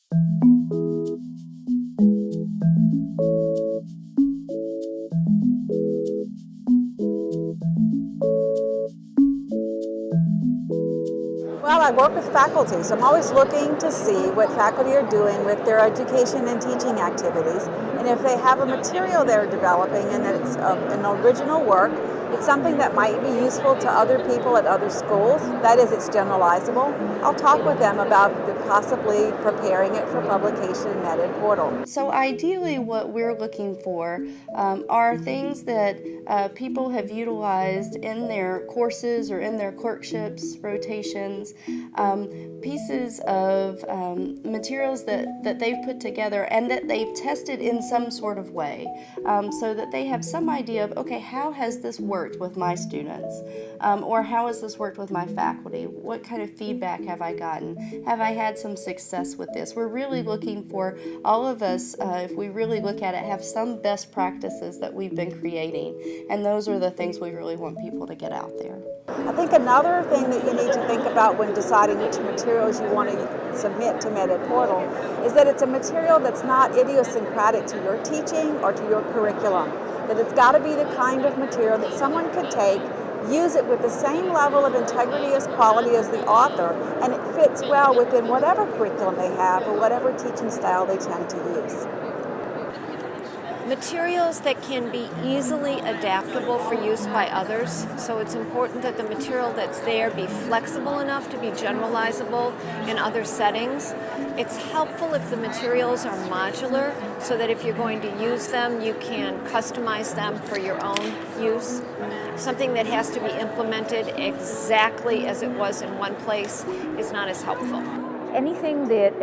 Well, I work with faculty, so I'm always looking to see what faculty are doing with their education and teaching activities. And if they have a material they're developing and it's an original work, it's something that might be useful to other people at other schools, that is, it's generalizable, I'll talk with them about possibly preparing it for publication in MedEdPORTAL. So ideally what we're looking for are things that people have utilized in their courses or in their clerkships, rotations, pieces of materials that they've put together and that they've tested in some sort of way, so that they have some idea of, okay, how has this worked with my students, or how has this worked with my faculty? What kind of feedback have I gotten? Have I had some success with this? We're really looking for all of us, if we really look at it, have some best practices that we've been creating, and those are the things we really want people to get out there. I think another thing that you need to think about when deciding which materials you want to submit to MedEdPORTAL is that it's a material that's not idiosyncratic to your teaching or to your curriculum. That it's got to be the kind of material that someone could take, use it with the same level of integrity as quality as the author, and it fits well within whatever curriculum they have or whatever teaching style they tend to use. Materials that can be easily adaptable for use by others, so it's important that the material that's there be flexible enough to be generalizable in other settings. It's helpful if the materials are modular, so that if you're going to use them, you can customize them for your own use. Something that has to be implemented exactly as it was in one place is not as helpful. Anything that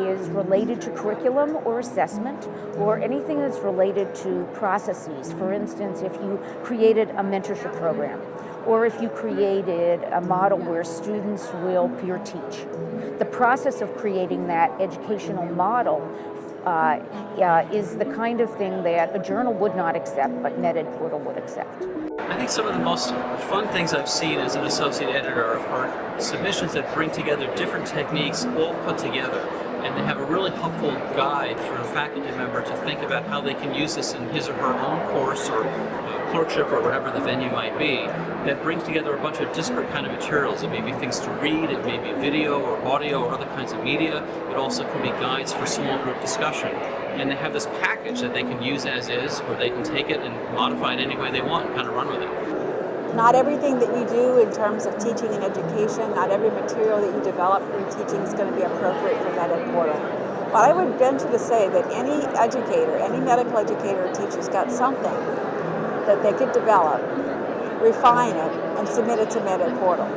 is related to curriculum or assessment, or anything that's related to processes. For instance, if you created a mentorship program, or if you created a model where students will peer teach. The process of creating that educational model is the kind of thing that a journal would not accept, but MedEdPORTAL would accept. I think some of the most fun things I've seen as an associate editor are submissions that bring together different techniques all put together, and they have a really helpful guide for a faculty member to think about how they can use this in his or her own course or clerkship or whatever the venue might be, that brings together a bunch of disparate kind of materials. It may be things to read, it may be video or audio or other kinds of media. It also can be guides for small group discussion. And they have this package that they can use as is, or they can take it and modify it any way they want and kind of run with it. Not everything that you do in terms of teaching and education, not every material that you develop in teaching is going to be appropriate for MedEdPORTAL. But I would venture to say that any educator, any medical educator or teacher's got something that they could develop, refine it, and submit it to MedEdPORTAL.